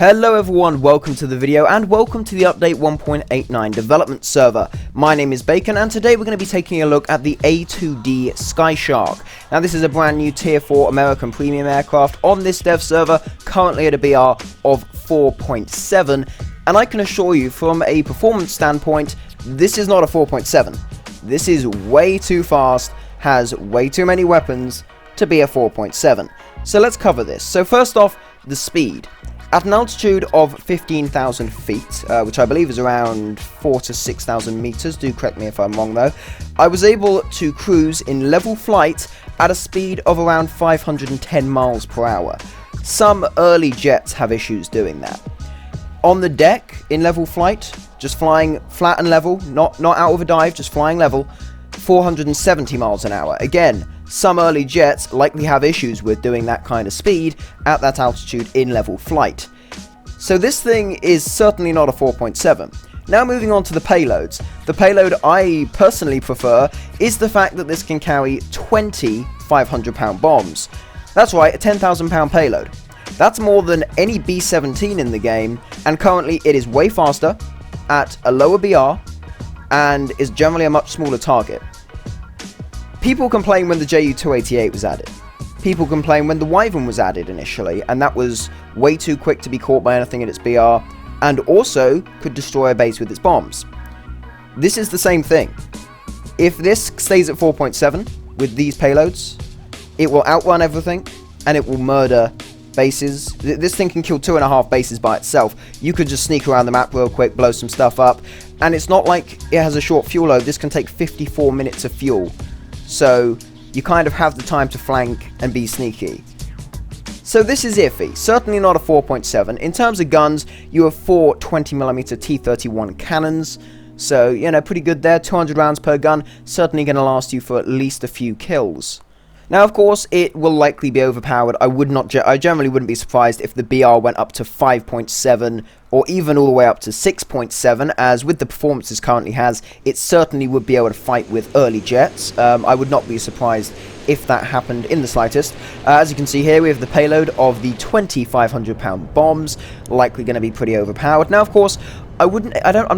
Hello everyone, welcome to the video and welcome to the update 1.89 development server. My name is Bacon and today we're going to be taking a look at the A2D Skyshark. Now this is a brand new tier 4 American premium aircraft on this dev server, currently at a BR of 4.7, and I can assure you from a performance standpoint, this is not a 4.7. This is way too fast, has way too many weapons to be a 4.7. So let's cover this. So first off, the speed. At an altitude of 15,000 feet, which I believe is around 4,000 to 6,000 meters, do correct me if I'm wrong though, I was able to cruise in level flight at a speed of around 510 miles per hour. Some early jets have issues doing that. On the deck, in level flight, just flying flat and level, not out of a dive, just flying level, 470 miles an hour. Again, some early jets likely have issues with doing that kind of speed at that altitude in level flight. So this thing is certainly not a 4.7. Now moving on to the payloads. The payload I personally prefer is the fact that this can carry 20 500-pound bombs. That's right, a 10,000-pound payload. That's more than any B-17 in the game, and currently it is way faster, at a lower BR, and is generally a much smaller target. People complained when the Ju-288 was added. People complained when the Wyvern was added initially, and that was way too quick to be caught by anything in its BR, and also could destroy a base with its bombs. This is the same thing. If this stays at 4.7 with these payloads, it will outrun everything, and it will murder bases. This thing can kill 2.5 bases by itself. You could just sneak around the map real quick, blow some stuff up, and it's not like it has a short fuel load. This can take 54 minutes of fuel. So you kind of have the time to flank and be sneaky. So this is iffy, certainly not a 4.7. In terms of guns, you have 4 20mm T-31 cannons, so you know, pretty good there. 200 rounds per gun, certainly going to last you for at least a few kills. Now, of course, it will likely be overpowered. I generally wouldn't be surprised if the BR went up to 5.7 or even all the way up to 6.7, as with the performances currently has, it certainly would be able to fight with early jets. I would not be surprised if that happened in the slightest. As you can see here, we have the payload of the 20 500-pound bombs, likely going to be pretty overpowered. Now, of course, I'm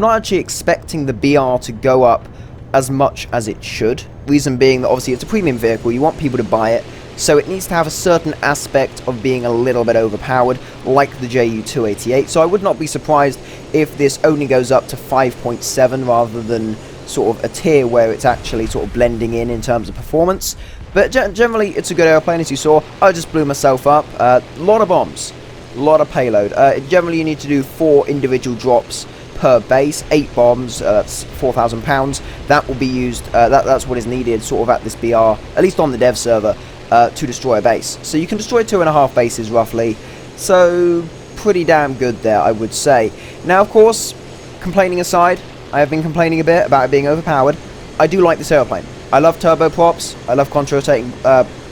not actually expecting the BR to go up as much as it should. Reason being that obviously it's a premium vehicle, you want people to buy it, so it needs to have a certain aspect of being a little bit overpowered, like the Ju-288. So I would not be surprised if this only goes up to 5.7 rather than sort of a tier where it's actually sort of blending in terms of performance. But generally, it's a good airplane, as you saw. I just blew myself up. A lot of bombs, a lot of payload. Generally, you need to do 4 individual drops per base, 8 bombs, that's 4,000 pounds. That will be used, that's what is needed sort of at this BR, at least on the dev server, to destroy a base. So you can destroy 2.5 bases roughly, so pretty damn good there, I would say. Now, of course, complaining aside, I have been complaining a bit about it being overpowered. I do like this airplane. I love turboprops, I love contra-rotating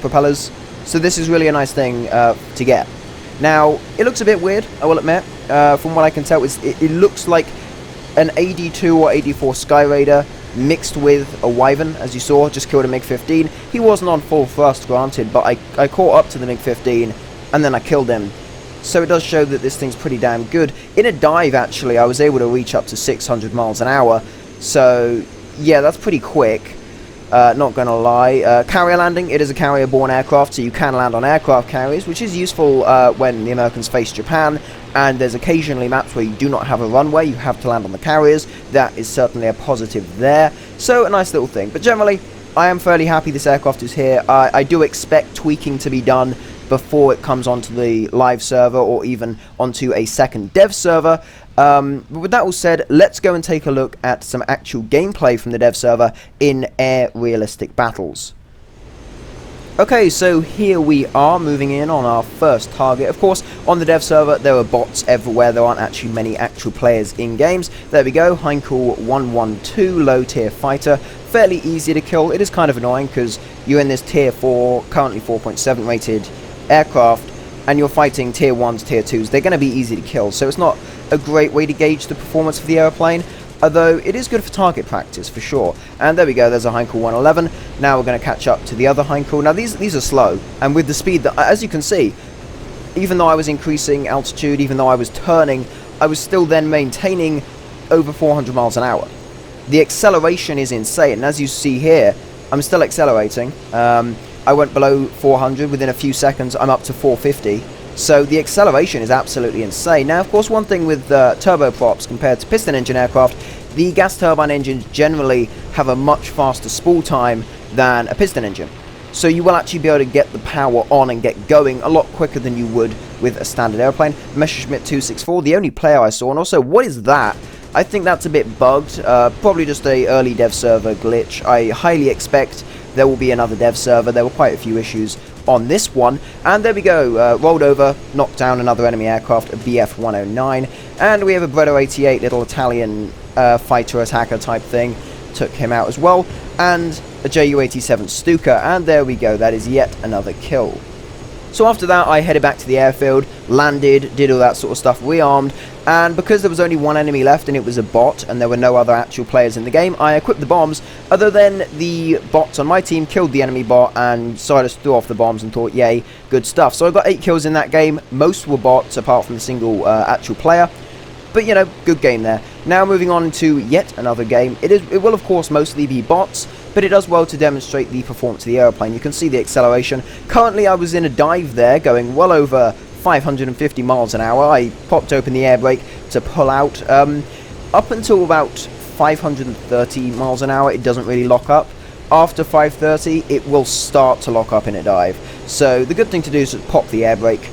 propellers, so this is really a nice thing to get. Now, it looks a bit weird, I will admit. From what I can tell, it looks like an AD2 or AD4 Sky Raider mixed with a Wyvern, as you saw, just killed a MiG-15. He wasn't on full thrust, granted, but I caught up to the MiG-15, and then I killed him. So it does show that this thing's pretty damn good. In a dive, actually, I was able to reach up to 600 miles an hour, so yeah, that's pretty quick. Not gonna lie. Carrier landing, it is a carrier-borne aircraft, so you can land on aircraft carriers, which is useful when the Americans face Japan, and there's occasionally maps where you do not have a runway, you have to land on the carriers. That is certainly a positive there, so a nice little thing. But generally, I am fairly happy this aircraft is here. I do expect tweaking to be done before it comes onto the live server or even onto a second dev server. But with that all said, let's go and take a look at some actual gameplay from the dev server in air realistic battles. Okay, so here we are moving in on our first target. Of course, on the dev server, there are bots everywhere. There aren't actually many actual players in games. There we go, Heinkel 112, low tier fighter. Fairly easy to kill. It is kind of annoying because you're in this tier 4, currently 4.7 rated aircraft, and you're fighting tier 1s, tier 2s. They're going to be easy to kill, so it's not a great way to gauge the performance of the airplane. although it is good for target practice for sure. And there we go, there's a Heinkel 111. Now we're going to catch up to the other Heinkel. Now these are slow, and with the speed that, as you can see, even though I was increasing altitude, even though I was turning, I was still then maintaining over 400 miles an hour. The acceleration is insane, and as you see here, I'm still accelerating. I went below 400 within a few seconds. I'm up to 450. So the acceleration is absolutely insane. Now, of course, one thing with turboprops compared to piston engine aircraft, the gas turbine engines generally have a much faster spool time than a piston engine. So you will actually be able to get the power on and get going a lot quicker than you would with a standard airplane. Messerschmitt 264, the only player I saw, and also, what is that? I think that's a bit bugged, probably just a early dev server glitch. I highly expect there will be another dev server. There were quite a few issues on this one, and there we go, rolled over, knocked down another enemy aircraft, a BF-109, and we have a Breddo 88, little Italian fighter attacker type thing, took him out as well, and a Ju-87 Stuka, and there we go, that is yet another kill. So after that, I headed back to the airfield, landed, did all that sort of stuff, rearmed, and because there was only one enemy left and it was a bot and there were no other actual players in the game, I equipped the bombs, other than the bots on my team killed the enemy bot, and so I just threw off the bombs and thought, yay, good stuff. So I got 8 kills in that game, most were bots apart from the single actual player. But, you know, good game there. Now moving on to yet another game. It will, of course, mostly be bots, but it does well to demonstrate the performance of the airplane. You can see the acceleration. Currently, I was in a dive there, going well over 550 miles an hour. I popped open the air brake to pull out. Up until about 530 miles an hour, it doesn't really lock up. After 530, it will start to lock up in a dive. So the good thing to do is just pop the air brake,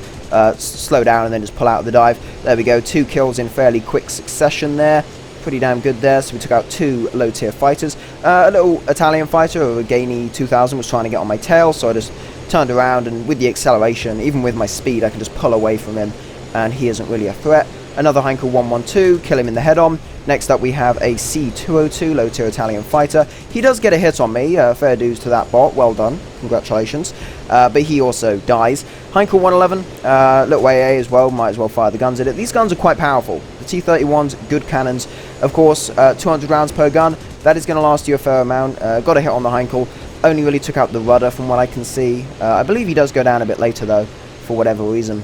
slow down, and then just pull out of the dive. There we go, 2 kills in fairly quick succession there. Pretty damn good there. So we took out 2 low tier fighters. A little Italian fighter, a Gainey 2000, was trying to get on my tail, so I just turned around, and with the acceleration, even with my speed, I can just pull away from him, and he isn't really a threat. Another Heinkel 112, kill him in the head on. Next up we have a C202, low tier Italian fighter. He does get a hit on me, fair dues to that bot, well done, congratulations. But he also dies. Heinkel 111, little AA as well, might as well fire the guns at it. These guns are quite powerful. The T-31's good cannons, of course, 200 rounds per gun. That is going to last you a fair amount. Got a hit on the Heinkel, only really took out the rudder from what I can see. I believe he does go down a bit later though, for whatever reason.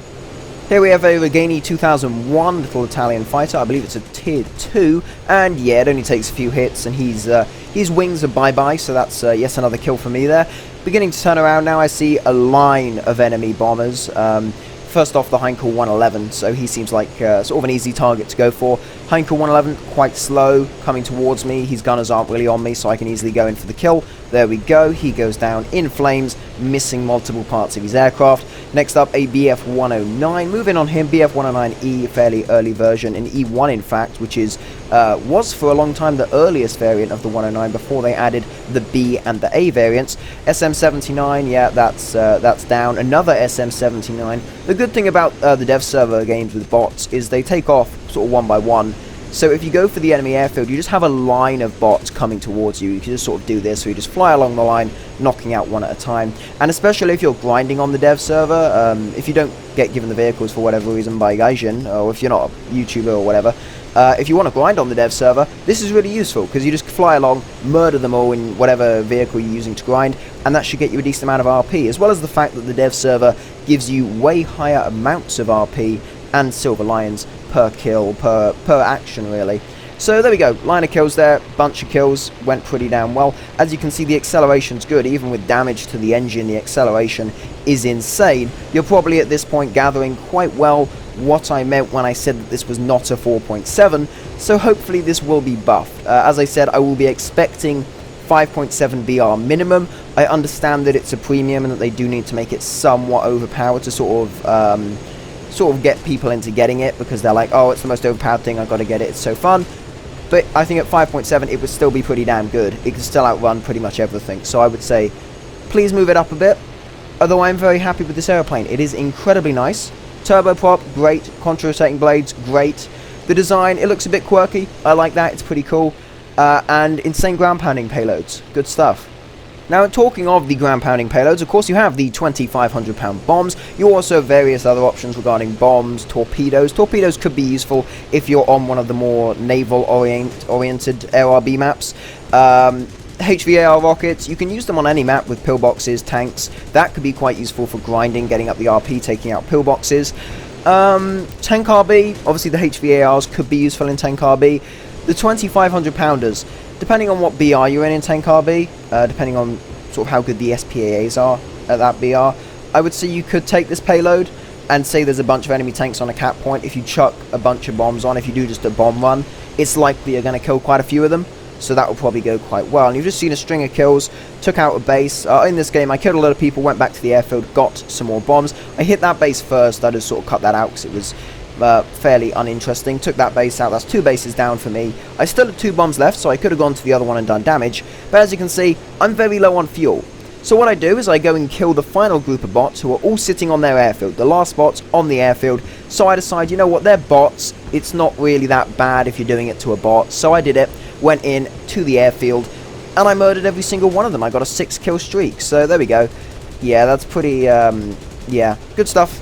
Here we have a Gainey 2001, little Italian fighter. I believe it's a tier 2, and yeah, it only takes a few hits, and his wings are bye-bye, so that's yet another kill for me there. Beginning to turn around now, I see a line of enemy bombers. First off, the Heinkel 111, so he seems like sort of an easy target to go for. Heinkel 111, quite slow, coming towards me. His gunners aren't really on me, so I can easily go in for the kill. There we go, he goes down in flames, missing multiple parts of his aircraft. Next up, a BF-109. Moving on him, BF-109E, fairly early version, an E1 in fact, which is was for a long time the earliest variant of the 109 before they added the B and the A variants. SM-79, yeah, that's down. Another SM-79. The good thing about the dev server games with bots is they take off sort of one by one. So if you go for the enemy airfield, you just have a line of bots coming towards you. You can just sort of do this, so you just fly along the line, knocking out one at a time. And especially if you're grinding on the dev server, if you don't get given the vehicles for whatever reason by Gaijin, or if you're not a YouTuber or whatever, if you want to grind on the dev server, this is really useful, because you just fly along, murder them all in whatever vehicle you're using to grind, and that should get you a decent amount of RP, as well as the fact that the dev server gives you way higher amounts of RP and silver lions per kill, per action really. So there we go, line of kills there, bunch of kills, went pretty damn well. As you can see, the acceleration's good, even with damage to the engine, the acceleration is insane. You're probably at this point gathering quite well what I meant when I said that this was not a 4.7, so hopefully this will be buffed. As I said, I will be expecting 5.7 BR minimum. I understand that it's a premium and that they do need to make it somewhat overpowered to sort of get people into getting it, because they're like, oh, it's the most overpowered thing, I've got to get it, it's so fun. But I think at 5.7 it would still be pretty damn good. It could still outrun pretty much everything, so I would say please move it up a bit. Although I'm very happy with this airplane, it is incredibly nice. Turboprop, great. Contra-rotating blades, great. The design, it looks a bit quirky, I like that, it's pretty cool. And insane ground pounding payloads, good stuff. Now, talking of the ground pounding payloads, of course you have the 2,500 pound bombs. You also have various other options regarding bombs, torpedoes. Torpedoes could be useful if you're on one of the more naval oriented ARB maps. HVAR rockets, you can use them on any map with pillboxes, tanks. That could be quite useful for grinding, getting up the RP, taking out pillboxes. Tank RB, obviously the HVARs could be useful in tank RB. The 2,500 pounders, depending on what BR you're in tank RB, depending on sort of how good the SPAAs are at that BR, I would say you could take this payload and say there's a bunch of enemy tanks on a cap point. If you chuck a bunch of bombs on, if you do just a bomb run, it's likely you're going to kill quite a few of them. So that will probably go quite well. And you've just seen a string of kills, took out a base. In this game, I killed a lot of people, went back to the airfield, got some more bombs. I hit that base first. I just sort of cut that out because it was fairly uninteresting. Took that base out. That's 2 bases down for me. I still had 2 bombs left, so I could have gone to the other one and done damage. But as you can see, I'm very low on fuel. So what I do is I go and kill the final group of bots who are all sitting on their airfield. The last bots on the airfield. So I decide, you know what, they're bots. It's not really that bad if you're doing it to a bot. So I did it. Went in to the airfield, and I murdered every single one of them. I got a 6-kill streak, so there we go. Yeah, that's pretty, yeah, good stuff,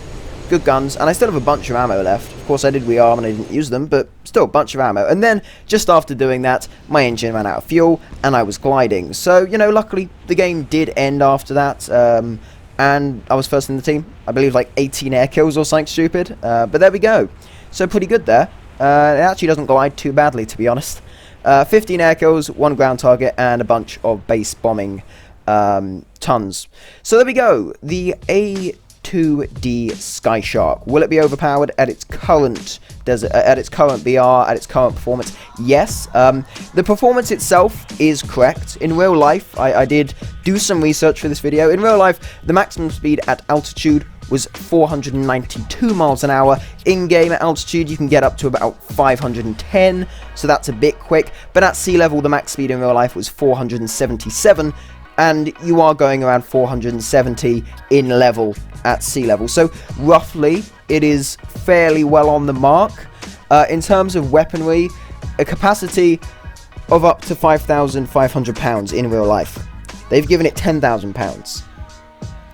good guns, and I still have a bunch of ammo left. Of course, I did rearm and I didn't use them, but still a bunch of ammo. And then, just after doing that, my engine ran out of fuel, and I was gliding. So, you know, luckily, the game did end after that, and I was first in the team. I believe, like, 18 air kills or something stupid, but there we go. So, pretty good there. It actually doesn't glide too badly, to be honest. 15 air kills, 1 ground target, and a bunch of base bombing tons. So there we go. The A2D Skyshark. Will it be overpowered at its current BR, at its current performance? Yes. The performance itself is correct. In real life, I did do some research for this video. In real life, the maximum speed at altitude was 492 miles an hour. In-game at altitude, you can get up to about 510, so that's a bit quick. But at sea level, the max speed in real life was 477, and you are going around 470 in level at sea level. So roughly, it is fairly well on the mark. In terms of weaponry, a capacity of up to 5,500 pounds in real life. They've given it 10,000 pounds.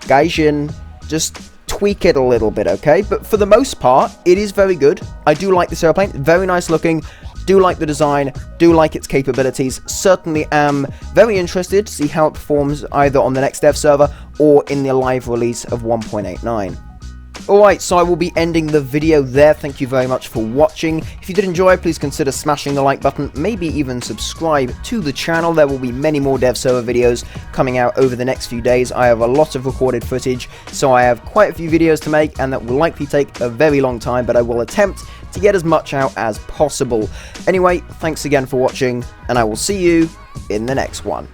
Gaijin, just tweak it a little bit, okay? But for the most part, it is very good. I do like this airplane. Very nice looking. Do like the design. Do like its capabilities. Certainly am very interested to see how it performs either on the next dev server or in the live release of 1.89. Alright, so I will be ending the video there. Thank you very much for watching. If you did enjoy, please consider smashing the like button, maybe even subscribe to the channel. There will be many more dev server videos coming out over the next few days. I have a lot of recorded footage, so I have quite a few videos to make, and that will likely take a very long time, but I will attempt to get as much out as possible. Anyway, thanks again for watching, and I will see you in the next one.